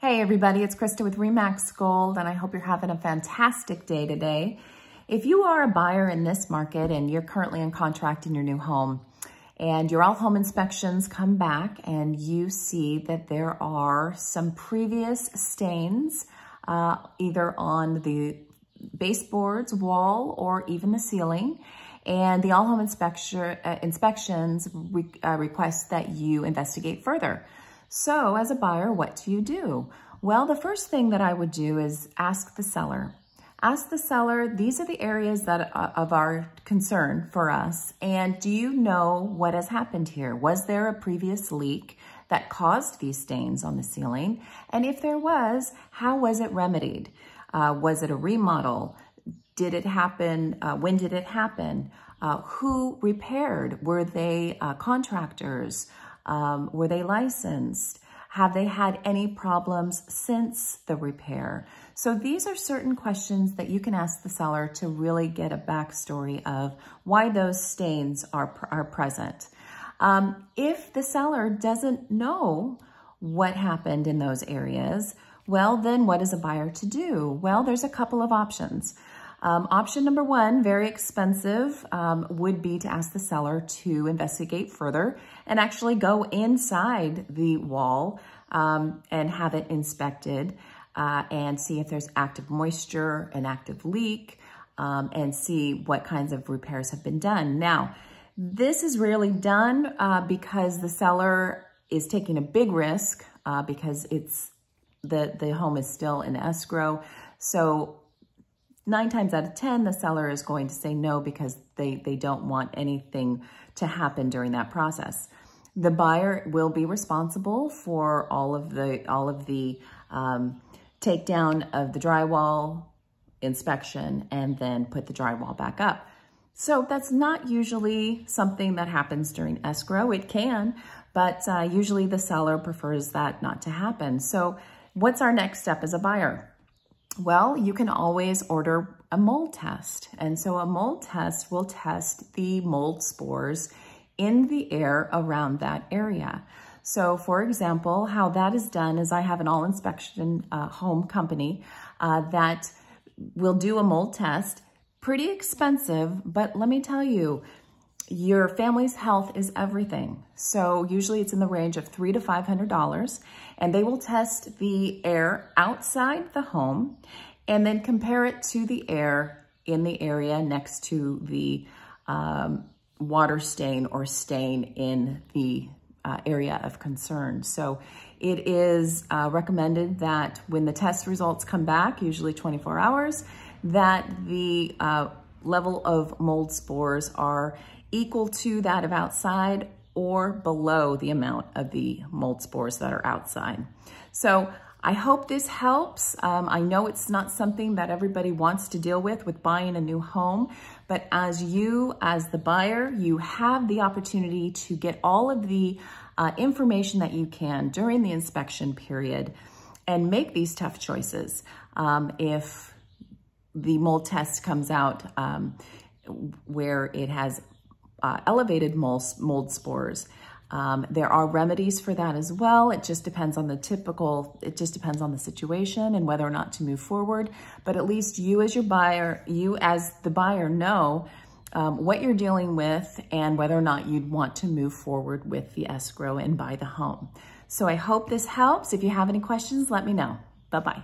Hey everybody, it's Krista with Remax Gold, and I hope you're having a fantastic day today. If you are a buyer in this market and you're currently in contract in your new home, and your all home inspections come back and you see that there are some previous stains, either on the baseboards, wall, or even the ceiling, and the all home inspections request that you investigate further. So as a buyer, what do you do? Well, the first thing that I would do is ask the seller. Ask the seller, these are the areas that of our concern for us, and do you know what has happened here? Was there a previous leak that caused these stains on the ceiling? And if there was, how was it remedied? Was it a remodel? Did it happen? When did it happen? Who repaired? Were they contractors? Were they licensed? Have they had any problems since the repair? So these are certain questions that you can ask the seller to really get a backstory of why those stains are present. If the seller doesn't know what happened in those areas, well, then what is a buyer to do? Well, there's a couple of options. Option number one, very expensive, would be to ask the seller to investigate further and actually go inside the wall and have it inspected and see if there's active moisture, an active leak, and see what kinds of repairs have been done. Now, this is rarely done because the seller is taking a big risk because the home is still in escrow. So 9 times out of 10, the seller is going to say no because they don't want anything to happen during that process. The buyer will be responsible for all of the takedown of the drywall, inspection, and then put the drywall back up. So that's not usually something that happens during escrow. It can, but usually the seller prefers that not to happen. So what's our next step as a buyer? Well, you can always order a mold test. And so a mold test will test the mold spores in the air around that area. So for example, how that is done is I have an all inspection home company that will do a mold test. Pretty expensive, but let me tell you, your family's health is everything. So usually it's in the range of $300 to $500, and they will test the air outside the home and then compare it to the air in the area next to the water stain or stain in the area of concern. So it is recommended that when the test results come back, usually 24 hours, that the level of mold spores are equal to that of outside or below the amount of the mold spores that are outside. So I hope this helps. I know it's not something that everybody wants to deal with buying a new home, but as the buyer, you have the opportunity to get all of the information that you can during the inspection period and make these tough choices. If the mold test comes out where it has elevated mold spores, there are remedies for that as well. It just depends on the situation and whether or not to move forward. But at least you as the buyer know what you're dealing with and whether or not you'd want to move forward with the escrow and buy the home. So I hope this helps. If you have any questions, let me know. Bye-bye.